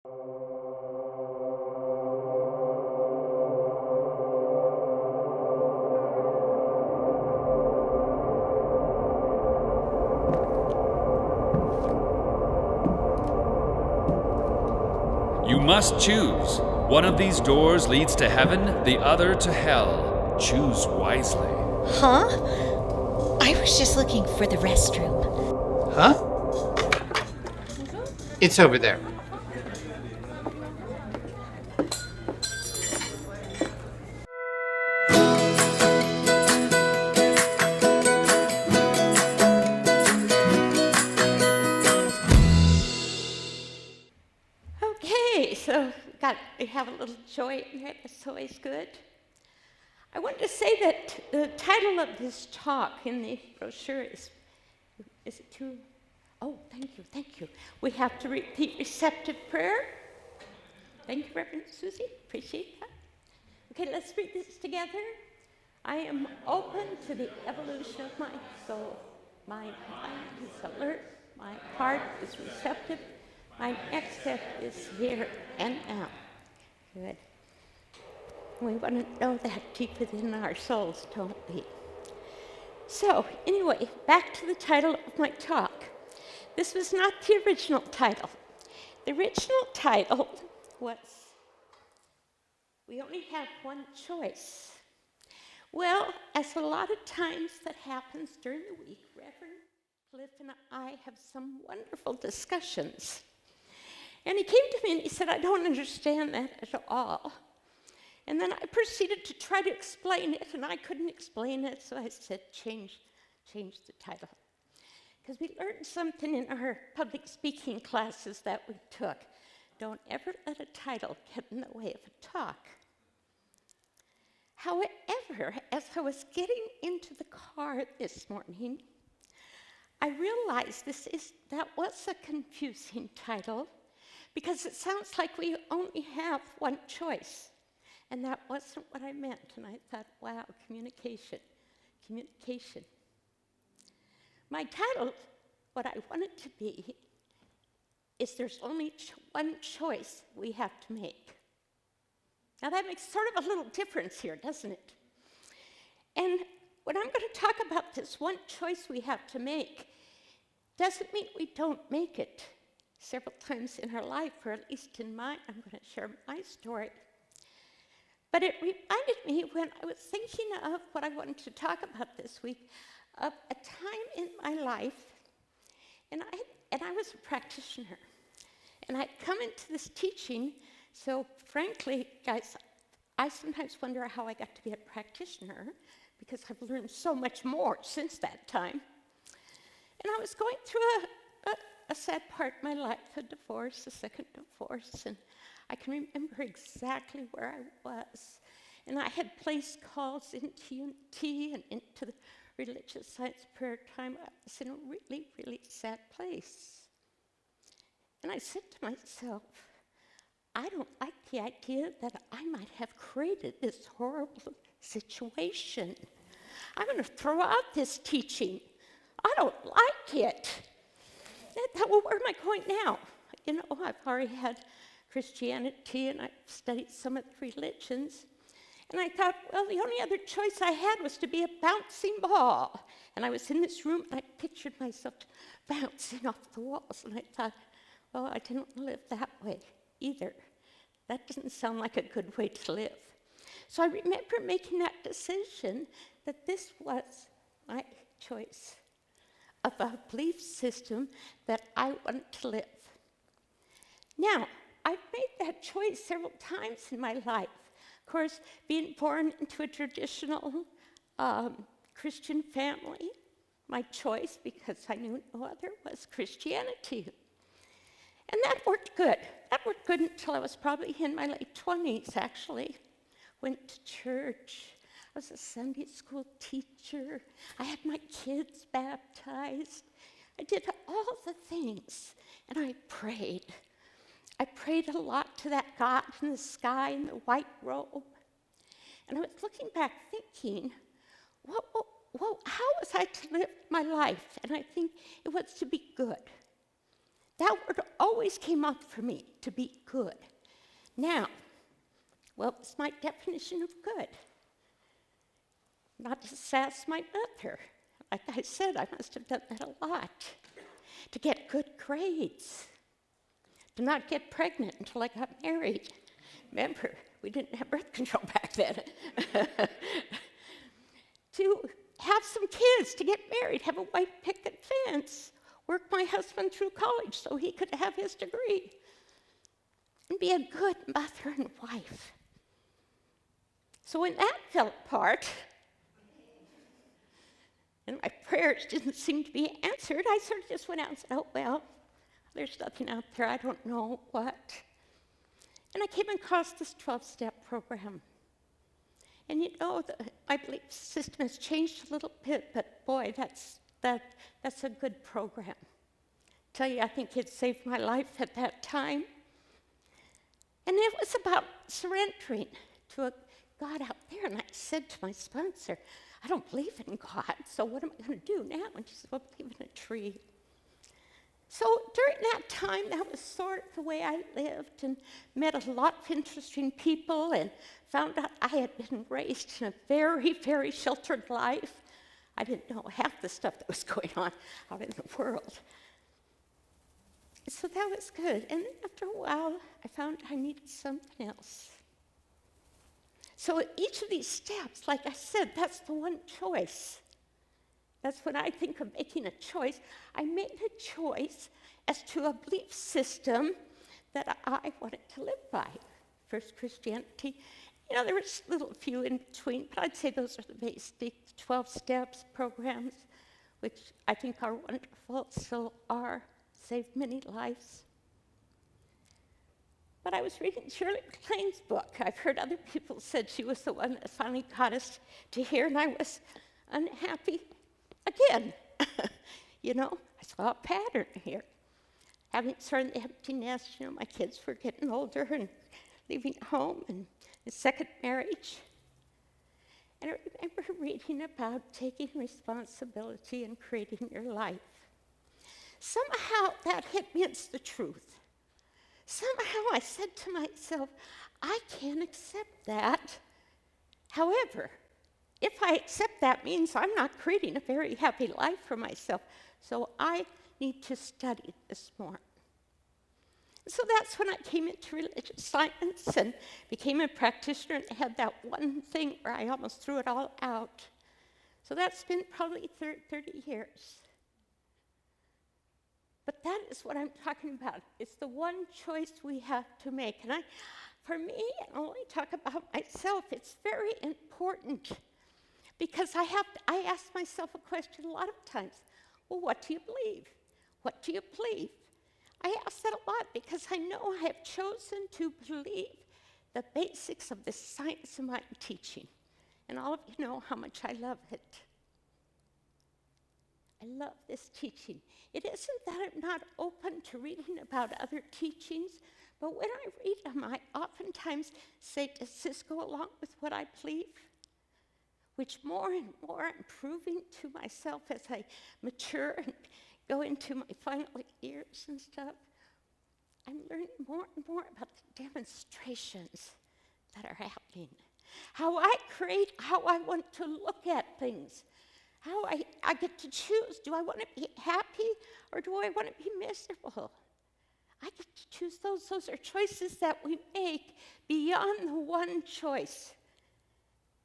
You must choose. One of these doors leads to heaven, the other to hell. Choose wisely. Huh? I was just looking for the restroom. Huh? It's over there. Okay, so we have a little joy in here. That's always good. I want to say that the title of this talk in the brochure is it too? Oh, thank you. We have to repeat receptive prayer. Thank you, Reverend Susie. Appreciate that. Okay, let's read this together. I am open to the evolution of my soul. My mind is alert. My heart is receptive. My next step is here and now. Good. We want to know that deep within our souls, don't we? So, anyway, back to the title of my talk. This was not the original title. The original title was, We Only Have One Choice. Well, as a lot of times that happens during the week, Reverend Cliff and I have some wonderful discussions. And he came to me and he said, I don't understand that at all. And then I proceeded to try to explain it, and I couldn't explain it, so I said, change the title. Because we learned something in our public speaking classes that we took. Don't ever let a title get in the way of a talk. However, as I was getting into the car this morning, I realized that was a confusing title, because it sounds like we only have one choice. And that wasn't what I meant. And I thought, wow, communication. My title, what I want it to be, is there's only one choice we have to make. Now that makes sort of a little difference here, doesn't it? And when I'm going to talk about this one choice we have to make, doesn't mean we don't make it several times in our life, or at least in mine. I'm going to share my story. But it reminded me, when I was thinking of what I wanted to talk about this week, of a time in my life, and I was a practitioner. And I'd come into this teaching, so frankly, guys, I sometimes wonder how I got to be a practitioner, because I've learned so much more since that time. And I was going through a sad part of my life, a divorce, a second divorce, and I can remember exactly where I was. And I had placed calls into UNT and into the religious science prayer time. I was in a really, really sad place. And I said to myself, I don't like the idea that I might have created this horrible situation. I'm going to throw out this teaching. I don't like it. I thought, well, where am I going now? You know, I've already had Christianity, and I've studied some of the religions. And I thought, well, the only other choice I had was to be a bouncing ball. And I was in this room, and I pictured myself bouncing off the walls. And I thought, well, I didn't want to live that way either. That doesn't sound like a good way to live. So I remember making that decision that this was my choice of a belief system that I wanted to live. Now, I've made that choice several times in my life. Of course, being born into a traditional Christian family, my choice, because I knew no other, was Christianity. And that worked good. That worked good until I was probably in my late 20s, actually. Went to church. I was a Sunday school teacher. I had my kids baptized. I did all the things, and I prayed. I prayed a lot to that God in the sky in the white robe. And I was looking back thinking, how was I to live my life? And I think it was to be good. that word always came up for me, to be good. Now, what was my definition of good? Not to sass my mother. Like I said, I must have done that a lot. To get good grades. To not get pregnant until I got married. Remember, we didn't have birth control back then. To have some kids, to get married, have a white picket fence, work my husband through college so he could have his degree, and be a good mother and wife. So when that fell apart, and my prayers didn't seem to be answered, I sort of just went out and said, oh, well, there's nothing out there, I don't know what. And I came across this 12-step program. And you know, my belief system has changed a little bit, but boy, that's a good program. Tell you, I think it saved my life at that time. And it was about surrendering to a God out there. And I said to my sponsor, I don't believe in God, so what am I going to do now? And she said, well, believe in a tree. So during that time, that was sort of the way I lived, and met a lot of interesting people, and found out I had been raised in a very, very sheltered life. I didn't know half the stuff that was going on out in the world. So that was good. And then after a while, I found I needed something else. So each of these steps, like I said, that's the one choice. That's when I think of making a choice. I made a choice as to a belief system that I wanted to live by. First, Christianity. You know, there was a little few in between, but I'd say those are the basic 12 steps programs, which I think are wonderful, still are, saved many lives. But I was reading Shirley MacLaine's book. I've heard other people said she was the one that finally got us to here, and I was unhappy again. You know, I saw a pattern here. Having started the empty nest, you know, my kids were getting older and leaving home, and a second marriage. And I remember reading about taking responsibility and creating your life. Somehow that hit me as the truth. Somehow I said to myself, I can't accept that. However, if I accept that means I'm not creating a very happy life for myself, so I need to study this more. So that's when I came into religious science and became a practitioner and had that one thing where I almost threw it all out. So that's been probably 30 years. But that is what I'm talking about. It's the one choice we have to make. And for me, I only talk about myself, it's very important. Because I ask myself a question a lot of times. Well, what do you believe? What do you believe? I ask that a lot because I know I have chosen to believe the basics of the science of my teaching. And all of you know how much I love it. I love this teaching. It isn't that I'm not open to reading about other teachings, but when I read them, I oftentimes say, does this go along with what I believe? Which more and more I'm proving to myself as I mature and go into my final years and stuff. I'm learning more and more about the demonstrations that are happening. How I create, how I want to look at things. How I get to choose. Do I want to be happy or do I want to be miserable? I get to choose those. Those are choices that we make beyond the one choice.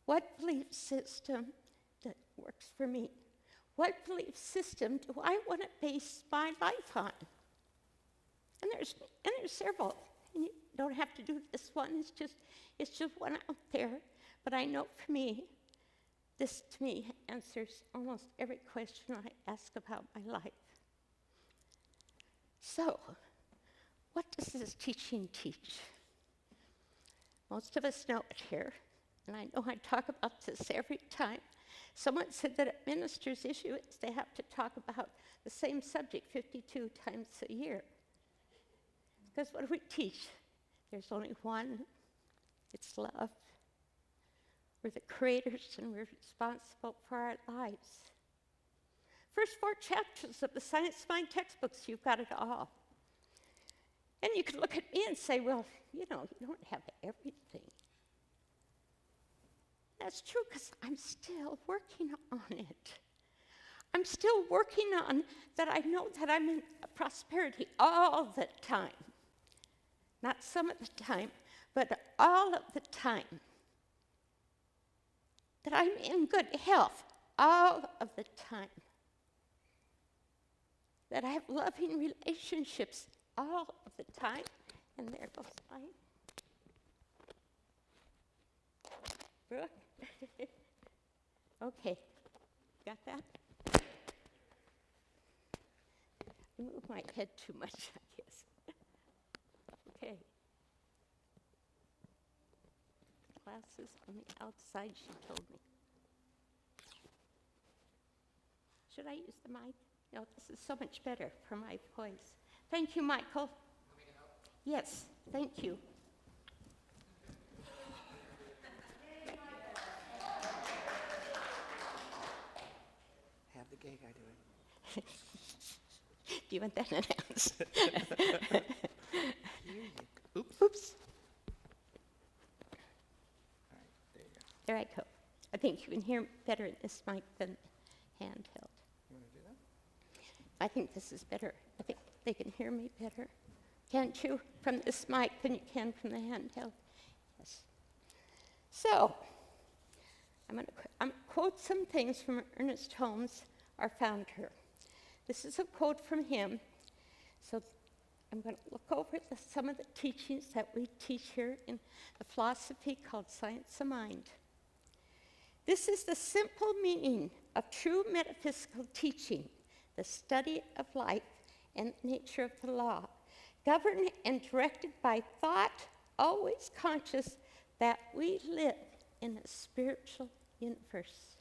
What belief system that works for me? What belief system do I want to base my life on? And there's several. And you don't have to do this one. It's just one out there. But I know for me, this to me answers almost every question I ask about my life. So, what does this teaching teach? Most of us know it here. And I know I talk about this every time. Someone said that a minister's issue is they have to talk about the same subject 52 times a year. Because what do we teach? There's only one. It's love. We're the creators and we're responsible for our lives. First 4 chapters of the Science of Mind textbooks, you've got it all. And you could look at me and say, well, you know, you don't have everything. That's true, because I'm still working on it. I'm still working on that. I know that I'm in prosperity all the time. Not some of the time, but all of the time. That I'm in good health all of the time. That I have loving relationships all of the time. And there goes my Brooke. Okay, got that? I move my head too much, I guess. Okay. Glasses on the outside, she told me. Should I use the mic? No, this is so much better for my voice. Thank you, Michael. Yes, thank you. Have the gay guy do it. Do you want that announced? Here you go. Oops. Oops. All right, there you go. There I go. I think you can hear better in this mic than handheld. You want to do that? I think this is better. I think they can hear me better. Can't you? From this mic than you can from the handheld. Yes. So, I'm going to quote some things from Ernest Holmes, our founder. This is a quote from him. So I'm going to look over some of the teachings that we teach here in the philosophy called Science of Mind. This is the simple meaning of true metaphysical teaching, the study of life and nature of the law, governed and directed by thought, always conscious that we live in a spiritual universe.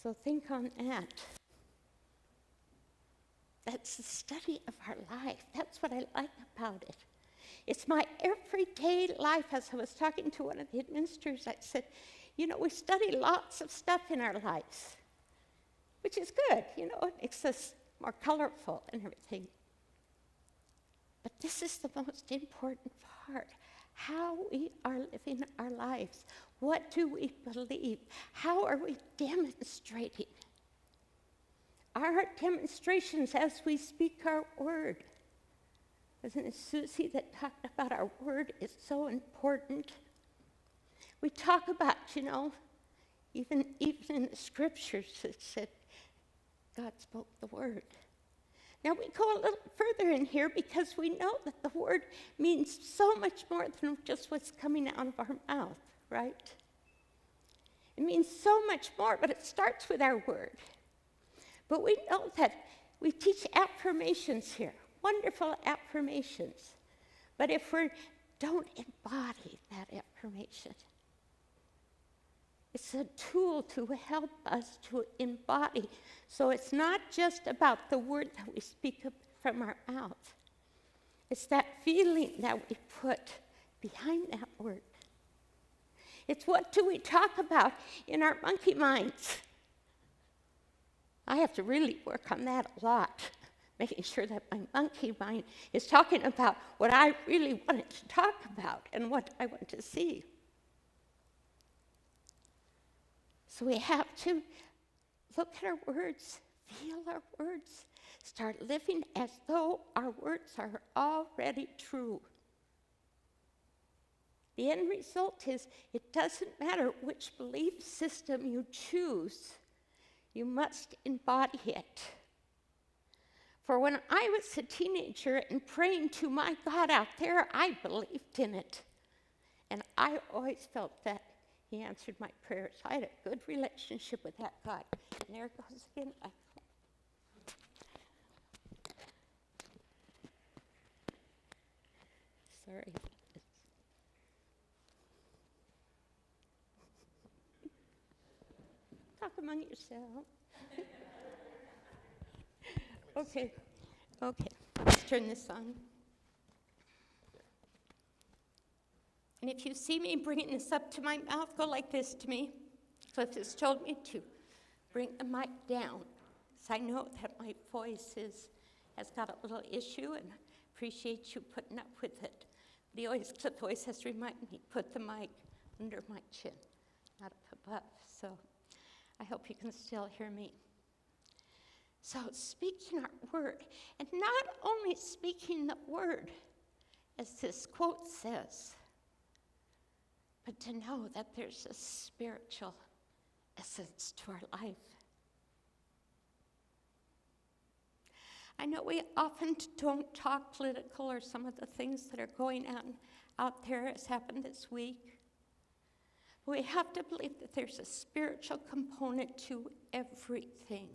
So think on that. That's the study of our life. That's what I like about it. It's my everyday life. As I was talking to one of the administrators, I said, you know, we study lots of stuff in our lives, which is good. You know, it makes us more colorful and everything. But this is the most important part. How we are living our lives. What do we believe? How are we demonstrating? Our demonstrations as we speak our word. Wasn't it Susie that talked about our word is so important? We talk about, you know, even in the scriptures it said God spoke the word. Now we go a little further in here because we know that the word means so much more than just what's coming out of our mouth, right? It means so much more, but it starts with our word. But we know that we teach affirmations here, wonderful affirmations. But if we don't embody that affirmation, it's a tool to help us to embody. So it's not just about the word that we speak from our mouth. It's that feeling that we put behind that word. It's what do we talk about in our monkey minds. I have to really work on that a lot, making sure that my monkey mind is talking about what I really wanted to talk about and what I want to see. So we have to look at our words, feel our words, start living as though our words are already true. The end result is it doesn't matter which belief system you choose, you must embody it. For when I was a teenager and praying to my God out there, I believed in it. And I always felt that He answered my prayers. I had a good relationship with that God. And there it goes again. Sorry. Talk among yourselves. Okay. Let's turn this on. And if you see me bringing this up to my mouth, go like this to me. Cliff has told me to bring the mic down, so I know that my voice is has got a little issue, and appreciate you putting up with it. But Cliff always has to remind me, put the mic under my chin, not up above. So I hope you can still hear me. So speaking our word, and not only speaking the word, as this quote says, but to know that there's a spiritual essence to our life. I know we often don't talk political or some of the things that are going on out there as happened this week. We have to believe that there's a spiritual component to everything.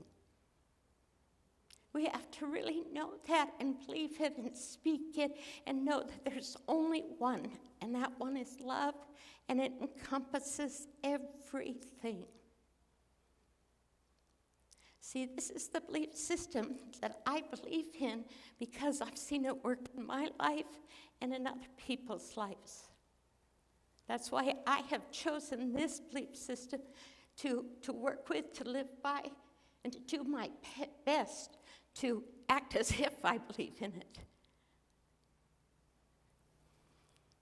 We have to really know that and believe it and speak it and know that there's only one, and that one is love, and it encompasses everything. See, this is the belief system that I believe in because I've seen it work in my life and in other people's lives. That's why I have chosen this belief system to work with, to live by, and to do my best to act as if I believe in it.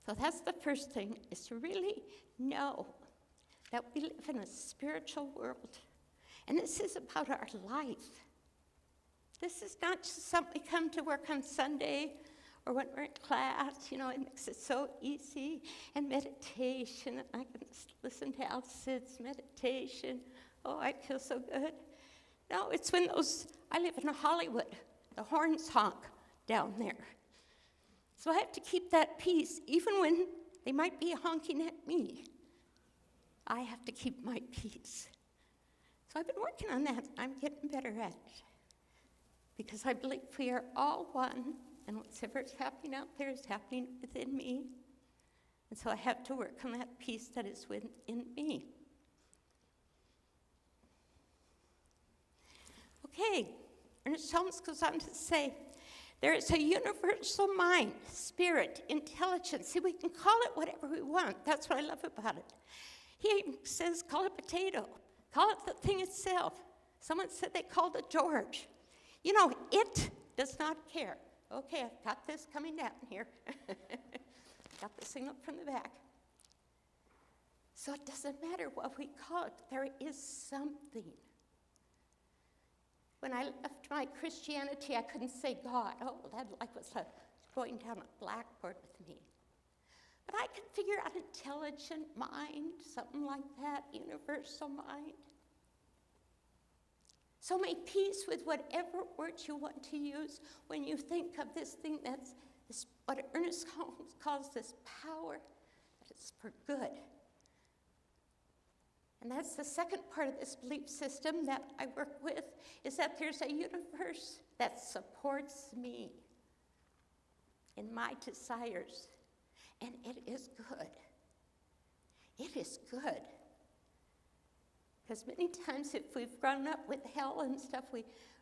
So that's the first thing, is to really know that we live in a spiritual world. And this is about our life. This is not just something we come to work on Sunday or when we're in class, it makes it so easy. And meditation, I can listen to Al Sid's meditation. Oh, I feel so good. No, it's when I live in Hollywood, the horns honk down there. So I have to keep that peace, even when they might be honking at me. I have to keep my peace. So I've been working on that. I'm getting better at it. Because I believe we are all one, and whatever is happening out there is happening within me. And so I have to work on that peace that is within me. Okay, Ernest Holmes goes on to say, there is a universal mind, spirit, intelligence. See, we can call it whatever we want. That's what I love about it. He says, call it potato. Call it the thing itself. Someone said they called it George. It does not care. Okay, I've got this coming down here. Got the signal from the back. So it doesn't matter what we call it. There is something. When I left my Christianity, I couldn't say God. Oh, that was going down a blackboard with me. But I could figure out intelligent mind, something like that, universal mind. So make peace with whatever words you want to use when you think of this thing that's what Ernest Holmes calls this power that is for good. And that's the second part of this belief system that I work with, is that there's a universe that supports me in my desires. And it is good. It is good. Because many times if we've grown up with hell and stuff,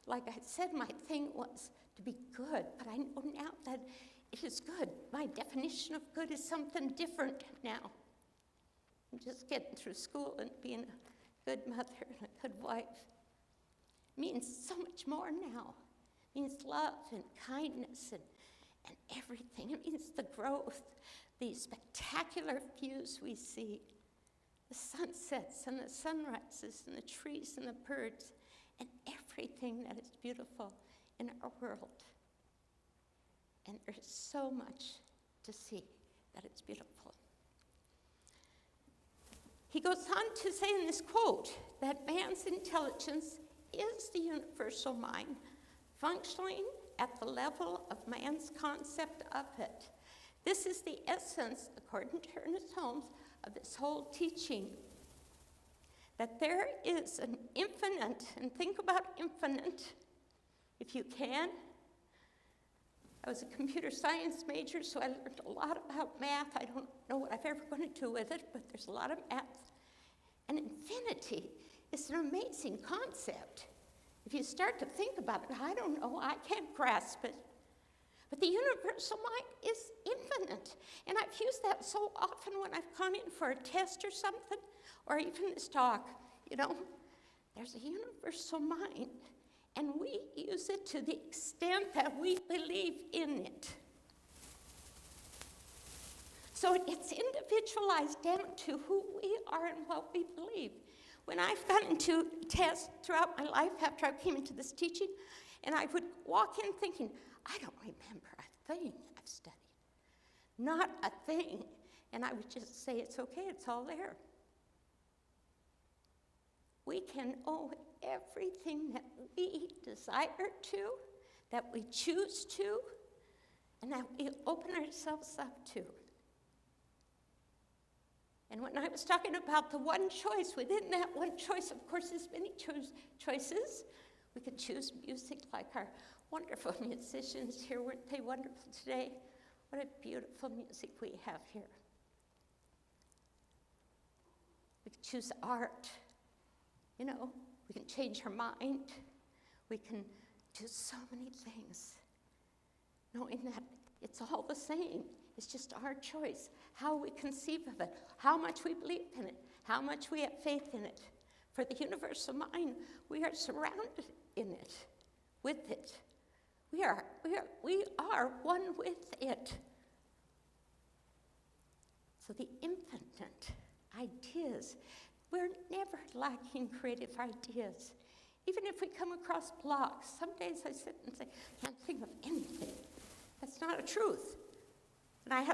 like I said, my thing was to be good. But I know now that it is good. My definition of good is something different now. I'm just getting through school and being a good mother and a good wife. It means so much more now. It means love and kindness and everything. It means the growth, the spectacular views we see, the sunsets and the sunrises and the trees and the birds and everything that is beautiful in our world. And there's so much to see that it's beautiful. He goes on to say in this quote that man's intelligence is the universal mind, functioning at the level of man's concept of it. This is the essence, according to Ernest Holmes, of this whole teaching, that there is an infinite, and think about infinite, if you can. I was a computer science major, so I learned a lot about math. I don't know what I'm ever going to do with it, but there's a lot of math. And infinity is an amazing concept. If you start to think about it, I don't know, I can't grasp it. But the universal mind is infinite. And I've used that so often when I've gone in for a test or something, or even this talk, There's a universal mind, And we use it to the extent that we believe in it. So it's individualized down to who we are and what we believe. When I've gotten to tests throughout my life after I came into this teaching, and I would walk in thinking, I don't remember a thing I've studied. Not a thing. And I would just say, it's okay, it's all there. We can owe everything that we desire to, that we choose to, and that we open ourselves up to. And when I was talking about the one choice, within that one choice, of course, there's many choices. We could choose music like our wonderful musicians here. Weren't they wonderful today? What a beautiful music we have here. We could choose art. You know, we can change our mind. We can do so many things, knowing that it's all the same. It's just our choice, how we conceive of it, how much we believe in it, how much we have faith in it. For the universal mind, we are surrounded in it, with it. We are one with it. So the infinite ideas, we're never lacking creative ideas. Even if we come across blocks, some days I sit and say, I can't think of anything. That's not a truth. And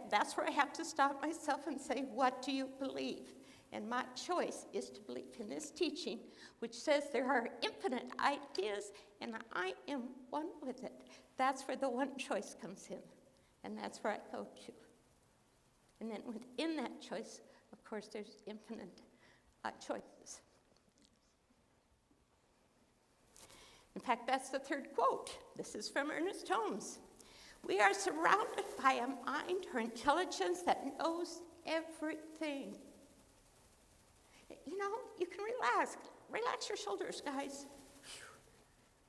that's where I have to stop myself and say, what do you believe? And my choice is to believe in this teaching, which says there are infinite ideas, and I am one with it. That's where the one choice comes in, and that's where I go to. And then within that choice, of course, there's infinite choices. In fact, that's the third quote. This is from Ernest Holmes. We are surrounded by a mind or intelligence that knows everything. You know, you can relax. Relax your shoulders, guys.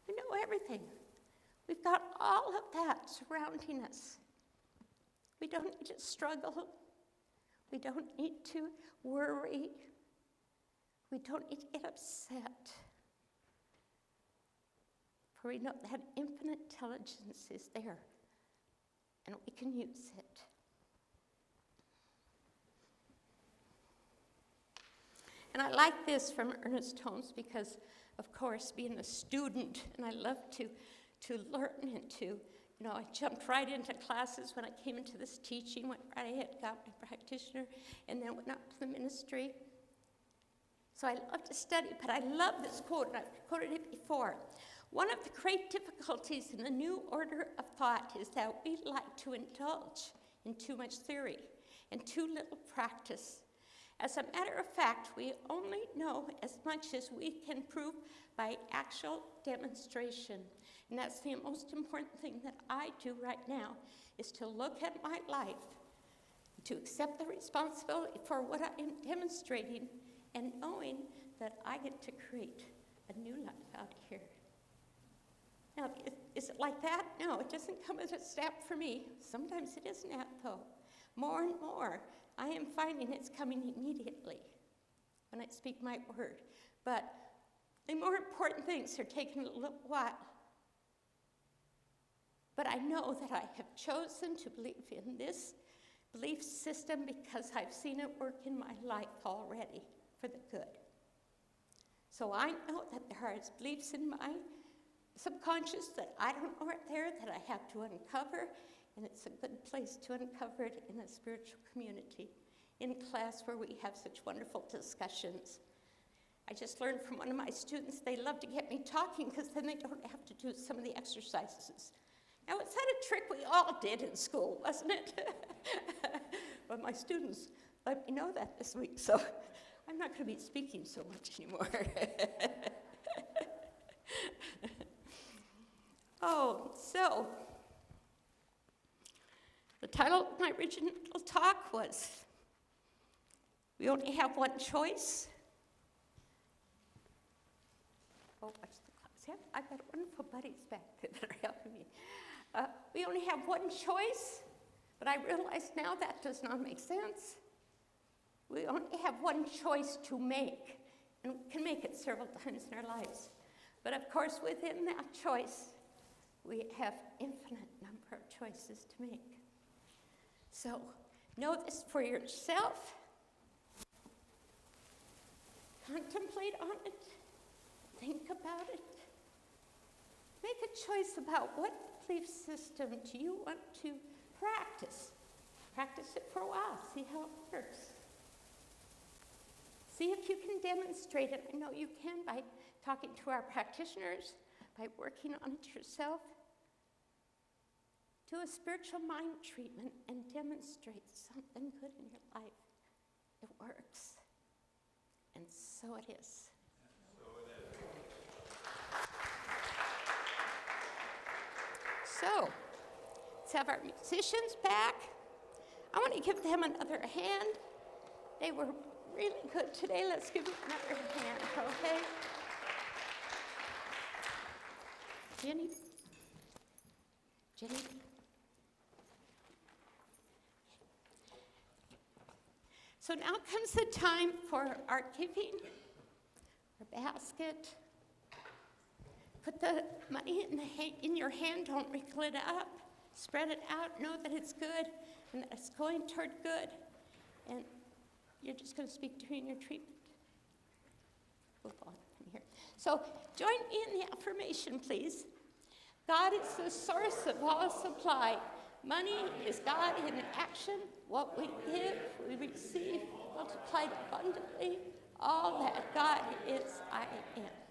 We know everything. We've got all of that surrounding us. We don't need to struggle. We don't need to worry. We don't need to get upset. For we know that infinite intelligence is there, and we can use it. And I like this from Ernest Holmes because, of course, being a student, and I love to learn and to, I jumped right into classes when I came into this teaching, went right ahead, got my practitioner, and then went up to the ministry. So I love to study, but I love this quote, and I've quoted it before. One of the great difficulties in the new order of thought is that we like to indulge in too much theory and too little practice. As a matter of fact, we only know as much as we can prove by actual demonstration. And that's the most important thing that I do right now, is to look at my life, to accept the responsibility for what I am demonstrating, and knowing that I get to create a new life out here. Now, is it like that? No, it doesn't come as a step for me. Sometimes it isn't that, though. More and more, I am finding it's coming immediately when I speak my word. But the more important things are taking a little while. But I know that I have chosen to believe in this belief system because I've seen it work in my life already for the good. So I know that there are beliefs in my subconscious that I don't know are there, that I have to uncover, and it's a good place to uncover it in a spiritual community, in class where we have such wonderful discussions. I just learned from one of my students, they love to get me talking because then they don't have to do some of the exercises. Now, was that a trick we all did in school, wasn't it? But my students let me know that this week, so I'm not going to be speaking so much anymore. So the title of my original talk was, We Only Have One Choice. Oh, watch the clocks. Yeah, I've got wonderful buddies back there that are helping me. We only have one choice, but I realize now that does not make sense. We only have one choice to make, and we can make it several times in our lives. But of course, within that choice, we have infinite number of choices to make. So know this for yourself. Contemplate on it. Think about it. Make a choice about what belief system do you want to practice. Practice it for a while. See how it works. See if you can demonstrate it. I know you can by talking to our practitioners, by working on it yourself. Do a spiritual mind treatment and demonstrate something good in your life. It works. And so it is. So, let's have our musicians back. I want to give them another hand. They were really good today. Let's give them another hand, okay? Jenny? So now comes the time for our giving, our basket. Put the money in your hand, don't wrinkle it up. Spread it out, know that it's good, and that it's going toward good. And you're just going to speak during your treatment. Move on from here. So join me in the affirmation, please. God is the source of all supply. Money is God in action. What we give, we receive, multiplied abundantly. All that God is, I am.